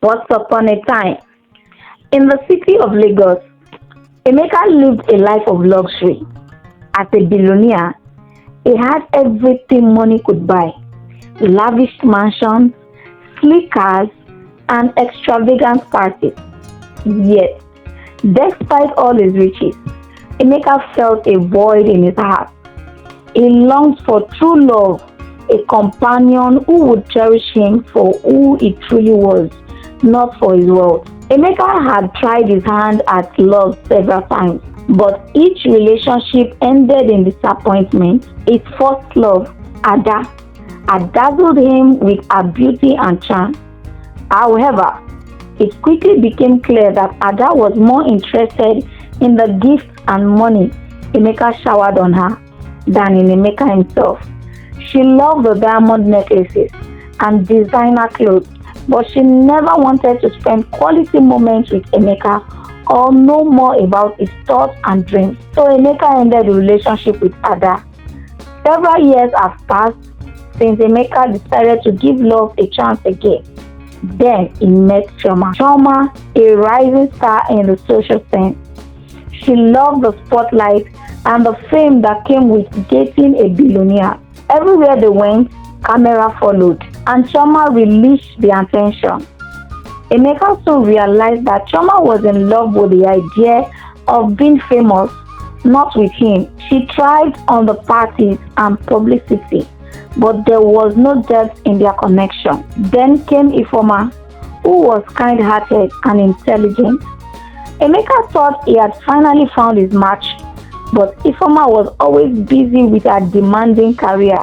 Once upon a time, in the city of Lagos, Emeka lived a life of luxury. As a billionaire, he had everything money could buy: lavish mansions, sleek cars, and extravagant parties. Yet, despite all his riches, Emeka felt a void in his heart. He longed for true love, a companion who would cherish him for who he truly was, not for his wealth. Emeka had tried his hand at love several times, but each relationship ended in disappointment. His first love, Ada, had dazzled him with her beauty and charm. However, it quickly became clear that Ada was more interested in the gifts and money Emeka showered on her than in Emeka himself. She loved the diamond necklaces and designer clothes, but she never wanted to spend quality moments with Emeka or know more about his thoughts and dreams. So Emeka ended the relationship with Ada. Several years have passed since Emeka decided to give love a chance again. Then he met Chioma. Chioma, a rising star in the social scene. She loved the spotlight and the fame that came with dating a billionaire. Everywhere they went, camera followed, and Chioma released the attention. Emeka soon realized that Chioma was in love with the idea of being famous, not with him. She thrived on the parties and publicity, but there was no depth in their connection. Then came Ifeoma, who was kind-hearted and intelligent. Emeka thought he had finally found his match, but Ifeoma was always busy with her demanding career.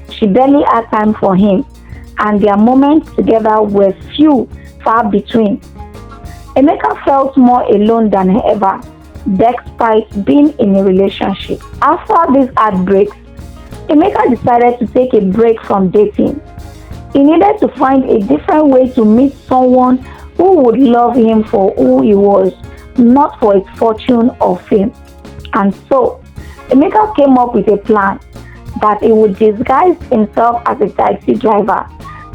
She barely had time for him, and their moments together were few, far between. Emeka felt more alone than ever, despite being in a relationship. After these heartbreaks, Emeka decided to take a break from dating. He needed to find a different way to meet someone who would love him for who he was, not for his fortune or fame. And so, Emeka came up with a plan that he would disguise himself as a taxi driver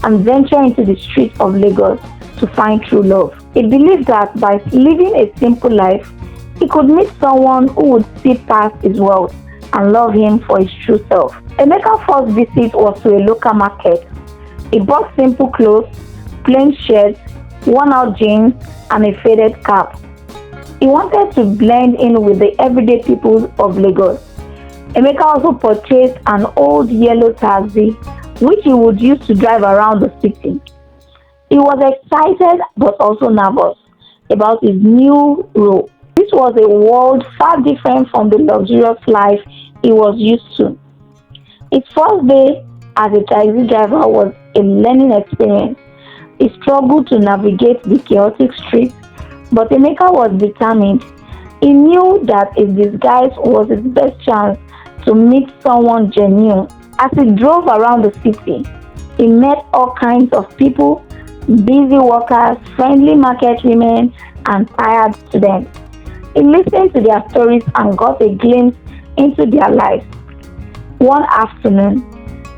and venture into the streets of Lagos to find true love. He believed that by living a simple life, he could meet someone who would see past his wealth and love him for his true self. Emeka's first visit was to a local market. He bought simple clothes, plain shirts, worn-out jeans, and a faded cap. He wanted to blend in with the everyday people of Lagos. Emeka also purchased an old yellow taxi, which he would use to drive around the city. He was excited but also nervous about his new role. This was a world far different from the luxurious life he was used to. His first day as a taxi driver was a learning experience. He struggled to navigate the chaotic streets, but Emeka was determined. He knew that his disguise was his best chance to meet someone genuine. As he drove around the city, he met all kinds of people: busy workers, friendly market women, and tired students. He listened to their stories and got a glimpse into their lives. One afternoon,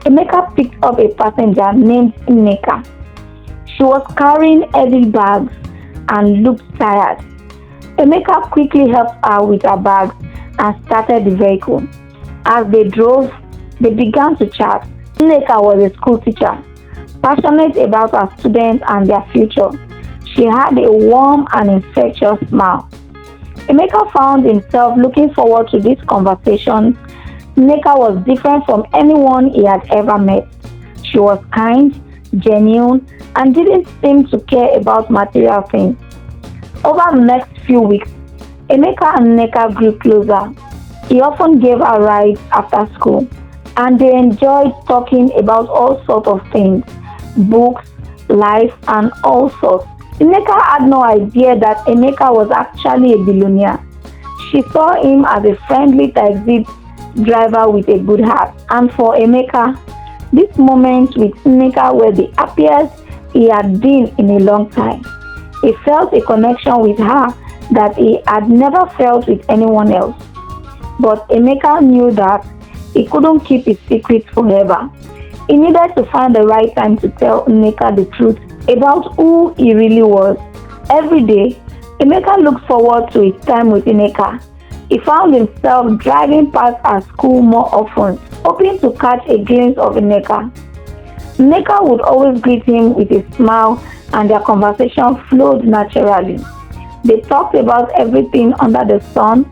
Emeka picked up a passenger named Emeka. She was carrying heavy bags and looked tired. Emeka quickly helped her with her bags and started the vehicle. As they drove, they began to chat. Emeka was a school teacher, passionate about her students and their future. She had a warm and infectious smile. Emeka found himself looking forward to this conversation. Emeka was different from anyone he had ever met. She was kind, genuine, and didn't seem to care about material things. Over the next few weeks, Emeka and Nneka grew closer. He often gave her rides after school, and they enjoyed talking about all sorts of things: books, life, and all sorts. Nneka had no idea that Emeka was actually a billionaire. She saw him as a friendly taxi driver with a good heart. And for Emeka, these moments with Nneka were the happiest he had been in a long time. He felt a connection with her that he had never felt with anyone else. But Emeka knew that he couldn't keep his secret forever. He needed to find the right time to tell Nneka the truth about who he really was. Every day, Emeka looked forward to his time with Emeka. He found himself driving past her school more often, hoping to catch a glimpse of Emeka. Emeka would always greet him with a smile, and their conversation flowed naturally. They talked about everything under the sun: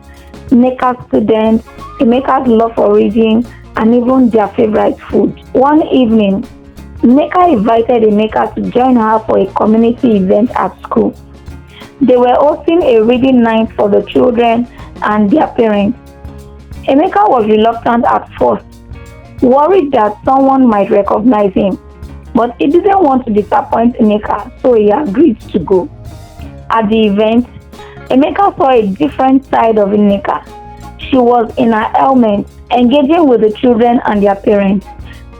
Emeka's students, Emeka's love for reading, and even their favorite food. One evening, Emeka invited Emeka to join her for a community event at school. They were hosting a reading night for the children and their parents. Emeka was reluctant at first, worried that someone might recognize him, but he didn't want to disappoint Emeka, so he agreed to go. At the event, Emeka saw a different side of Emeka. She was in her element, engaging with the children and their parents,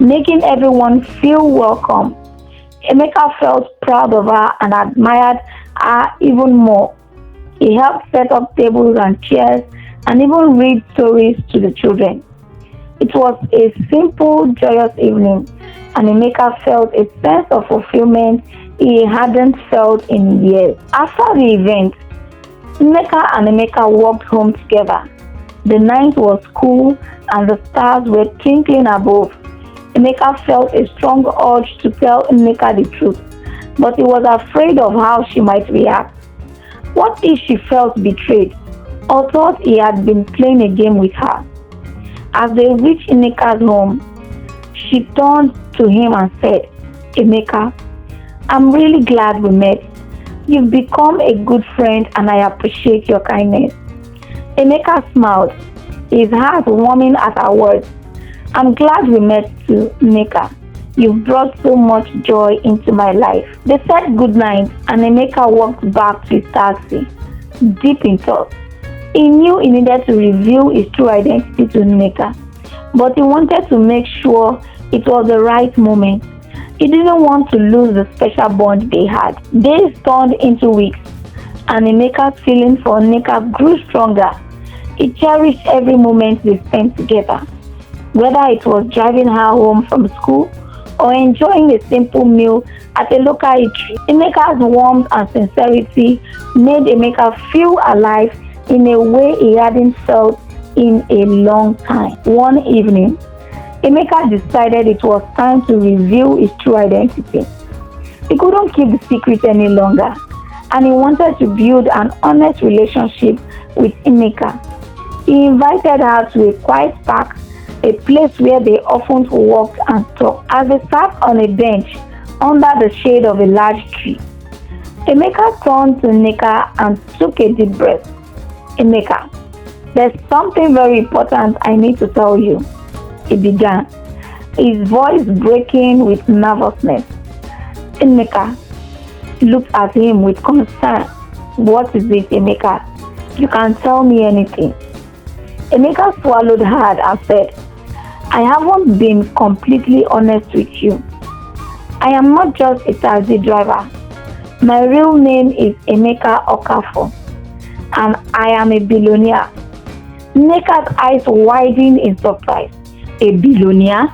making everyone feel welcome. Emeka felt proud of her and admired her even more. He helped set up tables and chairs and even read stories to the children. It was a simple, joyous evening, and Emeka felt a sense of fulfillment he hadn't felt in years. After the event, Emeka and Emeka walked home together. The night was cool and the stars were twinkling above. Emeka felt a strong urge to tell Emeka the truth, but he was afraid of how she might react. What if she felt betrayed or thought he had been playing a game with her? As they reached Emeka's home, she turned to him and said, "Emeka, I'm really glad we met. You've become a good friend and I appreciate your kindness." Emeka smiled, his heart warming at her words. "I'm glad we met too, Emeka. You've brought so much joy into my life." They said goodnight and Emeka walked back to his taxi, deep in thought. He knew he needed to reveal his true identity to Emeka, but he wanted to make sure it was the right moment. He didn't want to lose the special bond they had. Days turned into weeks, and Emeka's feeling for Emeka grew stronger. He cherished every moment they spent together, whether it was driving her home from school or enjoying a simple meal at a local eatery. Emeka's warmth and sincerity made Emeka feel alive in a way he hadn't felt in a long time. One evening, Emeka decided it was time to reveal his true identity. He couldn't keep the secret any longer, and he wanted to build an honest relationship with Emeka. He invited her to a quiet park, a place where they often walked and talked. As they sat on a bench under the shade of a large tree, Emeka turned to Emeka and took a deep breath. "Emeka, there's something very important I need to tell you," he began, his voice breaking with nervousness. Emeka looked at him with concern. "What is it, Emeka? You can tell me anything." Emeka swallowed hard and said, "I haven't been completely honest with you. I am not just a taxi driver. My real name is Emeka Okafor, and I am a billionaire." Emeka's eyes widened in surprise. "A billionaire?"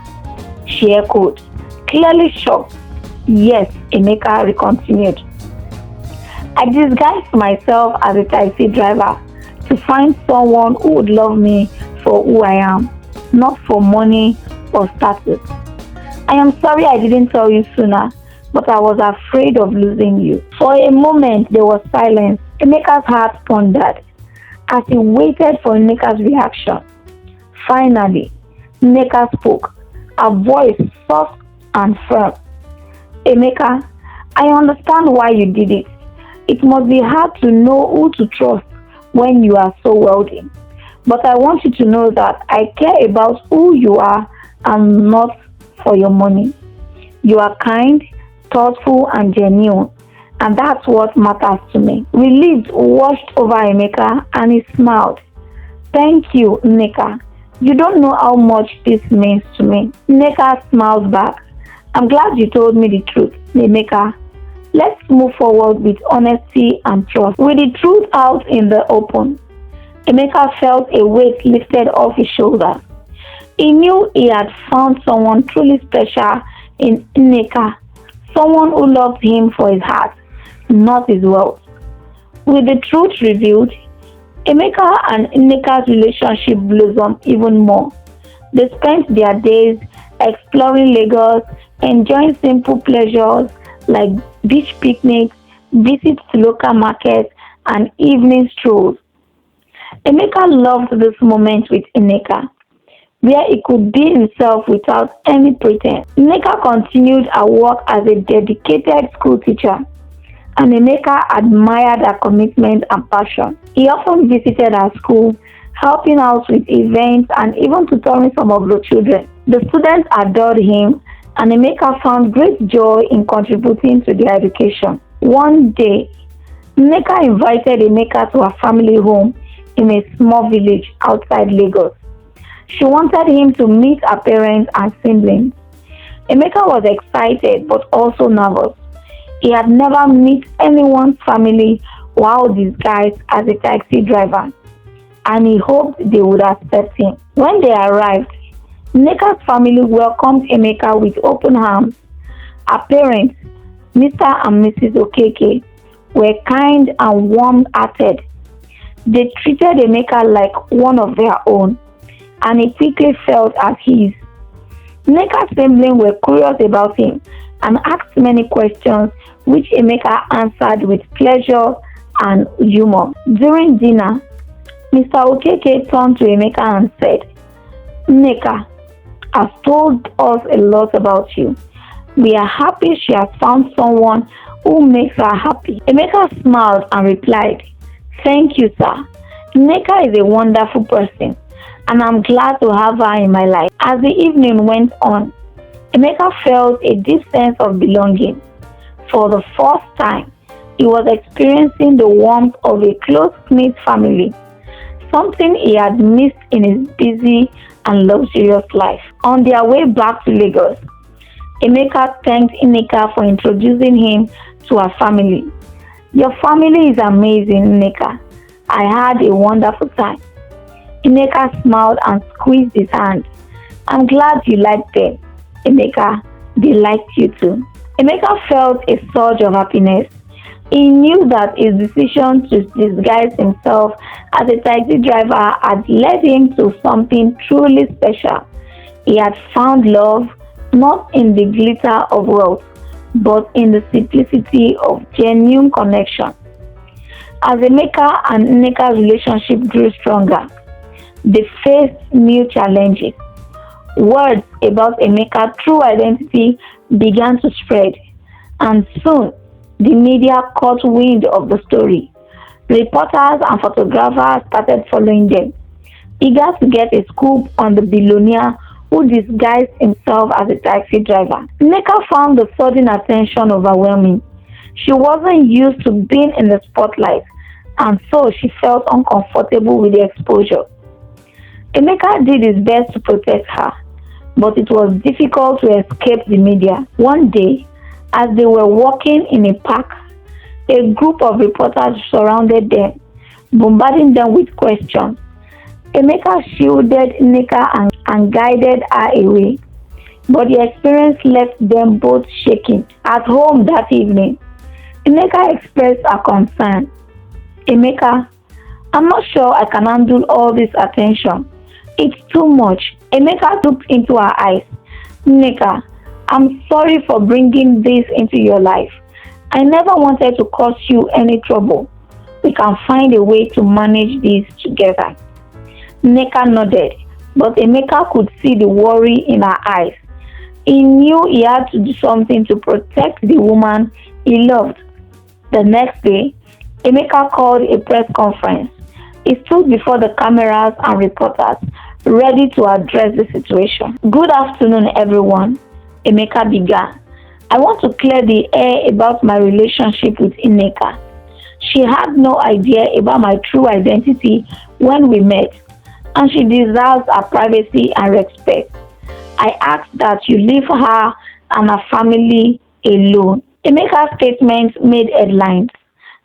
she echoed, clearly shocked. "Yes," Emeka continued. "I disguised myself as a taxi driver to find someone who would love me for who I am, not for money or status. I am sorry I didn't tell you sooner, but I was afraid of losing you." For a moment there was silence. Emeka's heart pondered as he waited for Emeka's reaction. Finally, Emeka spoke, her voice soft and firm. "Emeka, I understand why you did it. It must be hard to know who to trust when you are so wealthy. But I want you to know that I care about who you are and not for your money. You are kind, thoughtful, and genuine, and that's what matters to me." Relief washed over Emeka and he smiled. "Thank you, Emeka. You don't know how much this means to me." Emeka smiled back. "I'm glad you told me the truth, Emeka. Let's move forward with honesty and trust." With the truth out in the open, Emeka felt a weight lifted off his shoulders. He knew he had found someone truly special in Emeka, someone who loved him for his heart, not his wealth. With the truth revealed, Emeka and Nneka's relationship blossomed even more. They spent their days exploring Lagos, enjoying simple pleasures like beach picnics, visits to local markets, and evening strolls. Emeka loved this moment with Nneka, where he could be himself without any pretense. Nneka continued her work as a dedicated school teacher, and Emeka admired her commitment and passion. He often visited her school, helping out with events and even tutoring some of the children. The students adored him, and Emeka found great joy in contributing to their education. One day, Nneka invited Emeka to her family home in a small village outside Lagos. She wanted him to meet her parents and siblings. Emeka was excited but also nervous. He had never met anyone's family while disguised as a taxi driver, and he hoped they would accept him. When they arrived, Nneka's family welcomed Emeka with open arms. Her parents, Mr. and Mrs. Okeke, were kind and warm-hearted. They treated Emeka like one of their own, and he quickly felt at ease. Nneka's siblings were curious about him and asked many questions, which Emeka answered with pleasure and humor. During dinner, Mr. Okeke turned to Emeka and said, "Nneka has told us a lot about you. We are happy she has found someone who makes her happy." Emeka smiled and replied, "Thank you, sir. Nneka is a wonderful person, and I'm glad to have her in my life." As the evening went on, Emeka felt a deep sense of belonging. For the first time, he was experiencing the warmth of a close-knit family, something he had missed in his busy and luxurious life. On their way back to Lagos, Emeka thanked Nneka for introducing him to her family. "Your family is amazing, Emeka. I had a wonderful time." Emeka smiled and squeezed his hand. "I'm glad you liked them, Emeka. They liked you too." Emeka felt a surge of happiness. He knew that his decision to disguise himself as a taxi driver had led him to something truly special. He had found love not in the glitter of wealth, but in the simplicity of genuine connection. As Emeka and Nneka's relationship grew stronger, they faced new challenges. Words about Emeka's true identity began to spread, and soon the media caught wind of the story. Reporters and photographers started following them, eager to get a scoop on the billionaire who disguised himself as a taxi driver. Emeka found the sudden attention overwhelming. She wasn't used to being in the spotlight, and so she felt uncomfortable with the exposure. Emeka did his best to protect her, but it was difficult to escape the media. One day, as they were walking in a park, a group of reporters surrounded them, bombarding them with questions. Emeka shielded Nneka and guided her away, but the experience left them both shaking. At home that evening, Emeka expressed her concern. "Emeka, I'm not sure I can handle all this attention. It's too much." Emeka looked into her eyes. "Nneka, I'm sorry for bringing this into your life. I never wanted to cause you any trouble. We can find a way to manage this together." Nneka nodded, but Emeka could see the worry in her eyes. He knew he had to do something to protect the woman he loved. The next day, Emeka called a press conference. He stood before the cameras and reporters, ready to address the situation. "Good afternoon, everyone," Emeka began. "I want to clear the air about my relationship with Nneka. She had no idea about my true identity when we met, and she deserves her privacy and respect. I ask that you leave her and her family alone." Emeka's statement made headlines,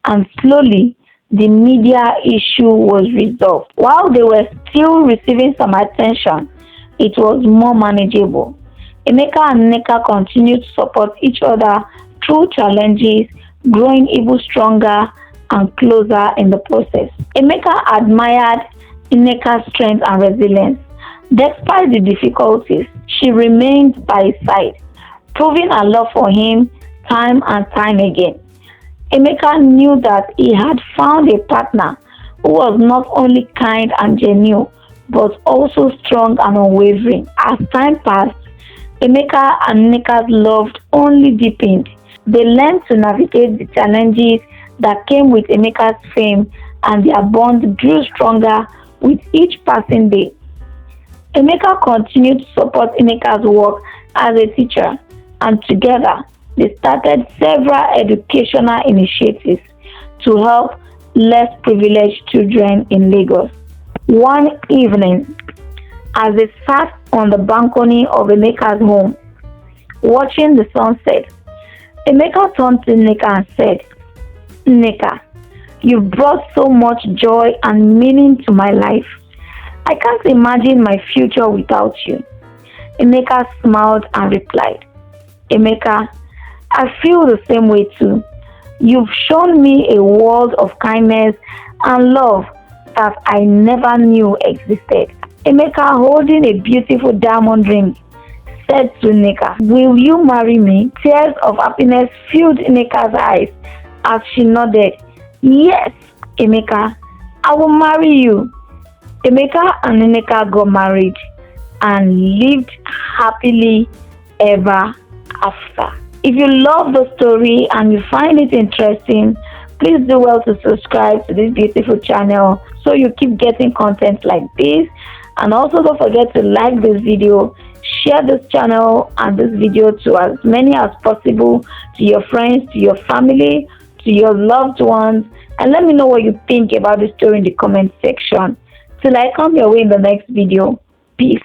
and slowly the media issue was resolved. While they were still receiving some attention, it was more manageable. Emeka and Nneka continued to support each other through challenges, growing even stronger and closer in the process. Emeka admired Nneka's strength and resilience. Despite the difficulties, she remained by his side, proving her love for him time and time again. Emeka knew that he had found a partner who was not only kind and genuine, but also strong and unwavering. As time passed, Emeka and Nneka's love only deepened. They learned to navigate the challenges that came with Emeka's fame, and their bond grew stronger with each passing day. Emeka continued to support Nneka's work as a teacher, and together they started several educational initiatives to help less privileged children in Lagos. One evening, as they sat on the balcony of Emeka's home, watching the sunset, Emeka turned to Nneka and said, "Nneka, you've brought so much joy and meaning to my life. I can't imagine my future without you." Nneka smiled and replied, "Emeka, I feel the same way too. You've shown me a world of kindness and love that I never knew existed." Emeka, holding a beautiful diamond ring, said to Nneka, "Will you marry me?" Tears of happiness filled Nneka's eyes as she nodded. "Yes, Emeka, I will marry you." Emeka and Nneka got married and lived happily ever after. If you love the story and you find it interesting, please do well to subscribe to this beautiful channel so you keep getting content like this. And also don't forget to like this video, share this channel and this video to as many as possible, to your friends, to your family, to your loved ones, and let me know what you think about the story in the comment section. Till I come your way in the next video. Peace.